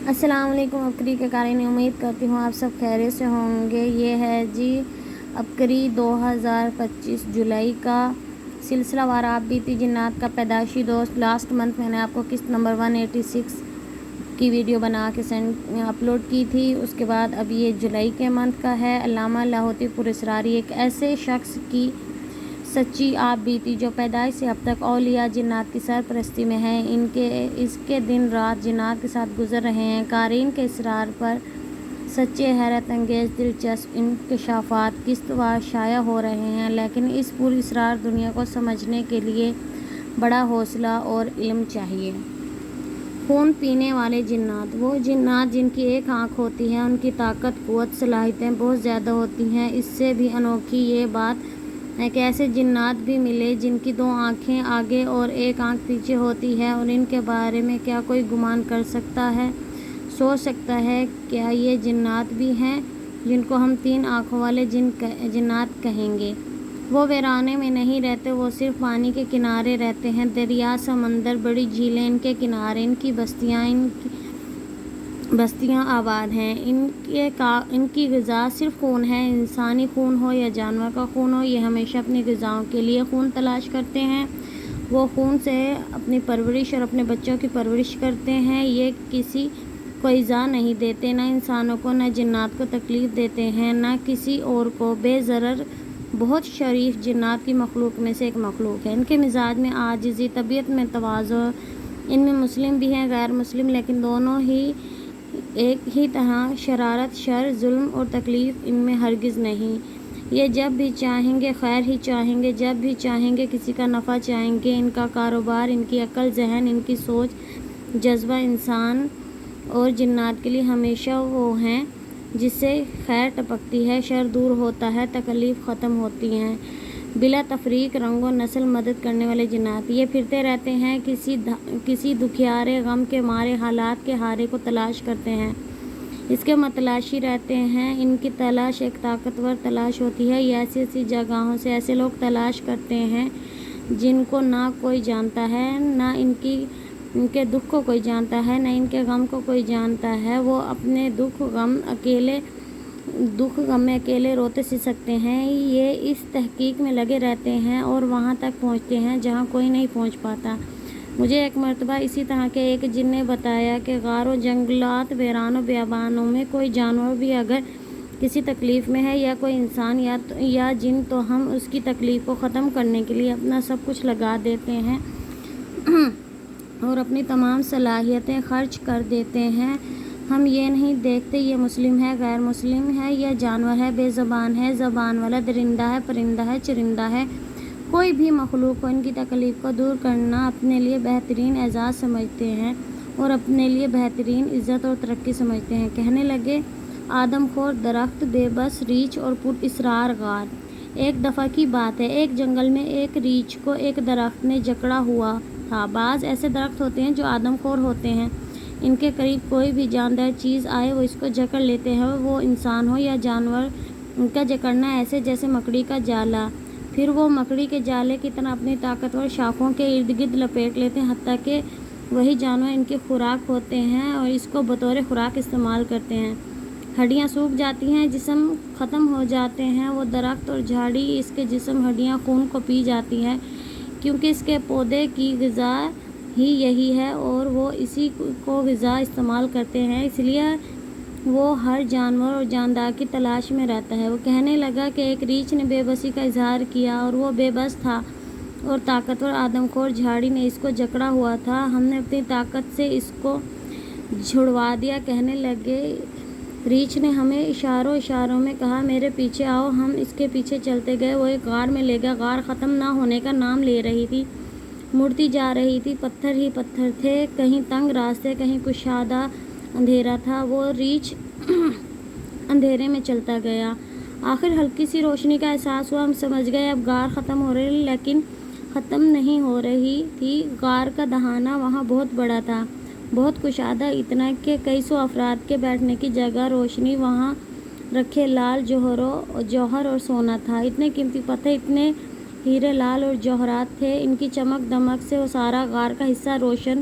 السلام علیکم عبقری کے قارئین، امید کرتی ہوں آپ سب خیریت سے ہوں گے۔ یہ ہے جی عبقری 2025 جولائی کا سلسلہ وار آپ بیتی جنات کا پیدائشی دوست۔ لاسٹ منتھ میں نے آپ کو قسط نمبر 186 کی ویڈیو بنا کے اپلوڈ کی تھی۔ اس کے بعد اب یہ جولائی کے منتھ کا ہے۔ علامہ لاہوتی پراسراری ایک ایسے شخص کی سچی آپ بیتی جو پیدائش سے اب تک اولیاء جنات کی سرپرستی میں ہے، اس کے دن رات جنات کے ساتھ گزر رہے ہیں۔ قارئین کے اصرار پر سچے، حیرت انگیز، دلچسپ انکشافات قسط وار شائع ہو رہے ہیں، لیکن اس پراسرار دنیا کو سمجھنے کے لیے بڑا حوصلہ اور علم چاہیے۔ خون پینے والے جنات، وہ جنات جن کی ایک آنکھ ہوتی ہے، ان کی طاقت، قوت، صلاحیتیں بہت زیادہ ہوتی ہیں۔ اس سے بھی انوکھی یہ بات ہے کہ ایسے جنات بھی ملے جن کی 2 آنکھیں آگے اور 1 آنکھ پیچھے ہوتی ہے، اور ان کے بارے میں کیا کوئی گمان کر سکتا ہے، سوچ سکتا ہے؟ کیا یہ جنات بھی ہیں جن کو ہم 3 آنکھوں والے جنات کہیں گے؟ وہ ویرانے میں نہیں رہتے، وہ صرف پانی کے کنارے رہتے ہیں۔ دریا، سمندر، بڑی جھیلیں ان کے کنارے، ان کی بستیاں آباد ہیں۔ ان کی غذا صرف خون ہے، انسانی خون ہو یا جانور کا خون ہو، یہ ہمیشہ اپنی غذاؤں کے لیے خون تلاش کرتے ہیں۔ وہ خون سے اپنی پرورش اور اپنے بچوں کی پرورش کرتے ہیں۔ یہ کسی کو ایذا نہیں دیتے، نہ انسانوں کو، نہ جنات کو تکلیف دیتے ہیں، نہ کسی اور کو۔ بے ضرر، بہت شریف جنات کی مخلوق میں سے ایک مخلوق ہے۔ ان کے مزاج میں عاجزی، طبیعت میں تواضع، ان میں مسلم بھی ہیں، غیر مسلم، لیکن دونوں ہی ایک ہی طرح۔ شرارت، شر، ظلم اور تکلیف ان میں ہرگز نہیں۔ یہ جب بھی چاہیں گے خیر ہی چاہیں گے، جب بھی چاہیں گے کسی کا نفع چاہیں گے۔ ان کا کاروبار، ان کی عقل، ذہن، ان کی سوچ، جذبہ انسان اور جنات کے لیے ہمیشہ وہ ہیں جس سے خیر ٹپکتی ہے، شر دور ہوتا ہے، تکالیف ختم ہوتی ہیں۔ بلا تفریق رنگ و نسل مدد کرنے والے جنات، یہ پھرتے رہتے ہیں، کسی دکھیارے غم کے مارے حالات کے ہارے کو تلاش کرتے ہیں، اس کے متلاشی رہتے ہیں۔ ان کی تلاش ایک طاقتور تلاش ہوتی ہے۔ یہ ایسی ایسی جگہوں سے ایسے لوگ تلاش کرتے ہیں جن کو نہ کوئی جانتا ہے، نہ ان کے دکھ کو کوئی جانتا ہے، نہ ان کے غم کو کوئی جانتا ہے۔ وہ اپنے دکھ غم میں اکیلے روتے سسکتے ہیں۔ یہ اس تحقیق میں لگے رہتے ہیں اور وہاں تک پہنچتے ہیں جہاں کوئی نہیں پہنچ پاتا۔ مجھے ایک مرتبہ اسی طرح کے ایک جن نے بتایا کہ غاروں، جنگلات، ویران و بیابانوں میں کوئی جانور بھی اگر کسی تکلیف میں ہے، یا کوئی انسان یا جن، تو ہم اس کی تکلیف کو ختم کرنے کے لیے اپنا سب کچھ لگا دیتے ہیں اور اپنی تمام صلاحیتیں خرچ کر دیتے ہیں۔ ہم یہ نہیں دیکھتے یہ مسلم ہے، غیر مسلم ہے، یا جانور ہے، بے زبان ہے، زبان والا، درندہ ہے، پرندہ ہے، چرندہ ہے، کوئی بھی مخلوق کو ان کی تکلیف کو دور کرنا اپنے لیے بہترین اعزاز سمجھتے ہیں اور اپنے لیے بہترین عزت اور ترقی سمجھتے ہیں۔ کہنے لگے، آدم خور درخت، بے بس ریچھ اور پراسرار غار۔ ایک دفعہ کی بات ہے، ایک جنگل میں ایک ریچھ کو ایک درخت نے جکڑا ہوا تھا۔ بعض ایسے درخت ہوتے ہیں جو آدم خور ہوتے ہیں، ان کے قریب کوئی بھی جاندار چیز آئے وہ اس کو جکڑ لیتے ہیں، وہ انسان ہو یا جانور۔ ان کا جکڑنا ایسے جیسے مکڑی کا جالا، پھر وہ مکڑی کے جالے کی طرح اپنی طاقتور شاخوں کے ارد گرد لپیٹ لیتے ہیں، حتیٰ کہ وہی جانور ان کی خوراک ہوتے ہیں اور اس کو بطور خوراک استعمال کرتے ہیں۔ ہڈیاں سوکھ جاتی ہیں، جسم ختم ہو جاتے ہیں، وہ درخت اور جھاڑی، اس کے جسم، ہڈیاں خون کو پی جاتی ہیں، کیونکہ اس کے پودے کی غذا ہی یہی ہے اور وہ اسی کو غذا استعمال کرتے ہیں، اس لیے وہ ہر جانور اور جاندار کی تلاش میں رہتا ہے۔ وہ کہنے لگا کہ ایک ریچھ نے بے بسی کا اظہار کیا اور وہ بے بس تھا اور طاقتور آدم خور جھاڑی نے اس کو جکڑا ہوا تھا۔ ہم نے اپنی طاقت سے اس کو چھڑوا دیا۔ کہنے لگے، ریچھ نے ہمیں اشاروں میں کہا، میرے پیچھے آؤ۔ ہم اس کے پیچھے چلتے گئے۔ وہ ایک غار میں لے گیا۔ غار ختم نہ ہونے کا نام لے رہی تھی، مڑتی جا رہی تھی، پتھر ہی پتھر تھے، کہیں تنگ راستے، کہیں کشادہ اندھیرا تھا۔ وہ ریچھ اندھیرے میں چلتا گیا، آخر ہلکی سی روشنی کا احساس ہوا۔ ہم سمجھ گئے اب غار ختم ہو رہی، لیکن ختم نہیں ہو رہی تھی۔ غار کا دہانہ وہاں بہت بڑا تھا، بہت کشادہ، اتنا کہ کئی سو افراد کے بیٹھنے کی جگہ۔ روشنی وہاں رکھے لال جوہر اور سونا تھا، اتنے قیمتی پتھر، اتنے ہیرے، لال اور جواہرات تھے، ان کی چمک دمک سے وہ سارا غار کا حصہ روشن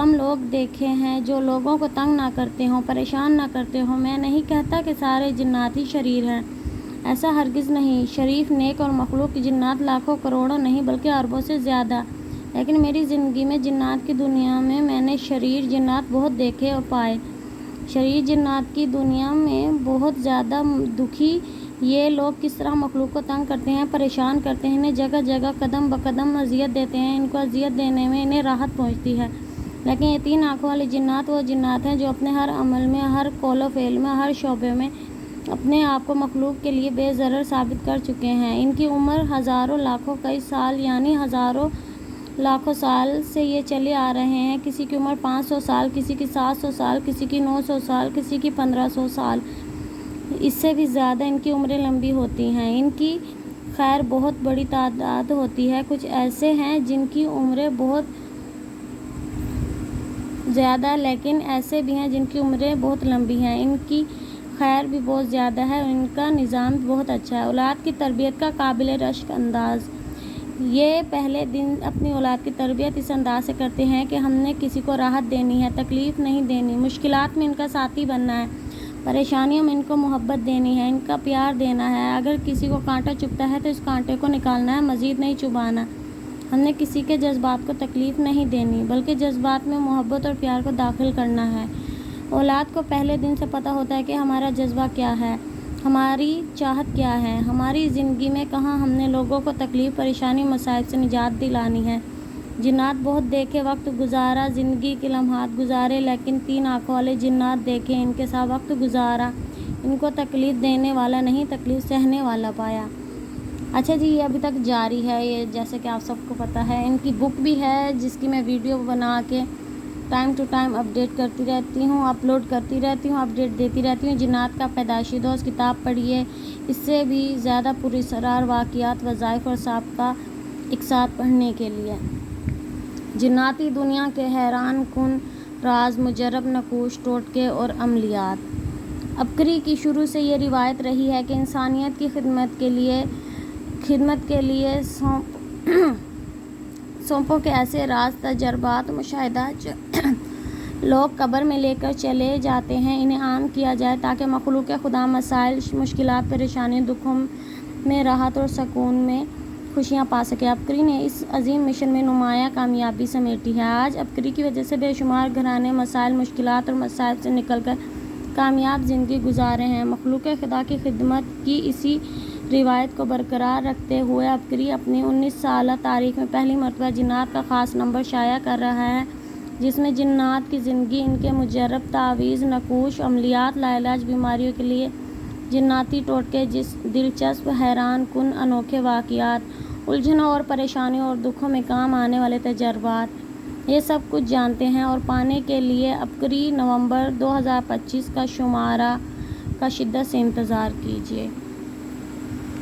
کم لوگ دیکھے ہیں جو لوگوں کو تنگ نہ کرتے ہوں، پریشان نہ کرتے ہوں۔ میں نہیں کہتا کہ سارے جنات ہی شریر ہیں، ایسا ہرگز نہیں۔ شریف نیک اور مخلوق جنات لاکھوں کروڑوں نہیں بلکہ اربوں سے زیادہ، لیکن میری زندگی میں جنات کی دنیا میں نے شریر جنات بہت دیکھے اور پائے۔ شریر جنات کی دنیا میں بہت زیادہ دکھی یہ لوگ کس طرح مخلوق کو تنگ کرتے ہیں، پریشان کرتے ہیں، انہیں جگہ جگہ قدم بقدم اذیت دیتے ہیں۔ ان کو اذیت دینے میں انہیں راحت پہنچتی ہے، لیکن یہ 3 آنکھوں والے جنات وہ جنات ہیں جو اپنے ہر عمل میں، ہر قول و فعل میں، ہر شعبے میں اپنے آپ کو مخلوق کے لیے بے ضرر ثابت کر چکے ہیں۔ ان کی عمر ہزاروں لاکھوں کئی سال یعنی ہزاروں لاکھوں سال سے یہ چلے آ رہے ہیں۔ کسی کی عمر 500 سال، کسی کی 700 سال، کسی کی 900 سال، کسی کی 1500 سال، اس سے بھی زیادہ ان کی عمریں لمبی ہوتی ہیں۔ ان کی خیر بہت بڑی تعداد ہوتی ہے۔ کچھ ایسے ہیں جن کی عمریں بہت زیادہ، لیکن ایسے بھی ہیں جن کی عمریں بہت لمبی ہیں۔ ان کی خیر بھی بہت زیادہ ہے اور ان کا نظام بھی بہت اچھا ہے۔ اولاد کی تربیت کا قابل رشک انداز۔ یہ پہلے دن اپنی اولاد کی تربیت اس انداز سے کرتے ہیں کہ ہم نے کسی کو راحت دینی ہے، تکلیف نہیں دینی، مشکلات میں ان کا ساتھی بننا ہے، پریشانیوں میں ان کو محبت دینی ہے، ان کا پیار دینا ہے۔ اگر کسی کو کانٹا چبھتا ہے تو اس کانٹے کو نکالنا ہے، مزید نہیں چبھانا۔ ہم نے کسی کے جذبات کو تکلیف نہیں دینی بلکہ جذبات میں محبت اور پیار کو داخل کرنا ہے۔ اولاد کو پہلے دن سے پتہ ہوتا ہے کہ ہمارا جذبہ کیا ہے، ہماری چاہت کیا ہے، ہماری زندگی میں کہاں ہم نے لوگوں کو تکلیف، پریشانی، مصائب سے نجات دلانی ہے۔ جنات بہت دیکھے، وقت گزارا، زندگی کے لمحات گزارے، لیکن 3 آنکھوں والے جنات دیکھے، ان کے ساتھ وقت گزارا، ان کو تکلیف دینے والا نہیں تکلیف سہنے والا پایا۔ اچھا جی، یہ ابھی تک جاری ہے، یہ جیسے کہ آپ سب کو پتہ ہے۔ ان کی بک بھی ہے جس کی میں ویڈیو بنا کے ٹائم ٹو ٹائم اپڈیٹ کرتی رہتی ہوں، اپلوڈ کرتی رہتی ہوں، اپڈیٹ دیتی رہتی ہوں۔ جنات کا پیدائشی دوست کتاب پڑھیے، اس سے بھی زیادہ پراسرار واقعات، وظائف اور سابقہ ایک ساتھ پڑھنے کے لیے۔ جناتی دنیا کے حیران کن راز، مجرب نقوش، ٹوٹکے اور عملیات۔ عبقری کی شروع سے یہ روایت رہی ہے کہ انسانیت کی خدمت کے لیے سونپوں کے ایسے راز، تجربات، مشاہدات جو لوگ قبر میں لے کر چلے جاتے ہیں، انہیں عام کیا جائے تاکہ مخلوق خدا مسائل، مشکلات، پریشانیوں، دکھوں میں راحت اور سکون میں خوشیاں پا سکے۔ عبقری نے اس عظیم مشن میں نمایاں کامیابی سمیٹی ہے۔ آج عبقری کی وجہ سے بے شمار گھرانے مسائل، مشکلات اور مصائب سے نکل کر کامیاب زندگی گزار رہے ہیں۔ مخلوق خدا کی خدمت کی اسی روایت کو برقرار رکھتے ہوئے عبقری اپنی 19 سالہ تاریخ میں پہلی مرتبہ جنات کا خاص نمبر شائع کر رہا ہے، جس میں جنات کی زندگی، ان کے مجرب تعویذ، نقوش، عملیات، لاعلاج بیماریوں کے لیے جناتی ٹوٹکے، دلچسپ، حیران کن، انوکھے واقعات، الجھنوں اور پریشانیوں اور دکھوں میں کام آنے والے تجربات، یہ سب کچھ جانتے ہیں اور پانے کے لیے عبقری نومبر 2025 کا شمارہ کا شدت سے انتظار کیجیے۔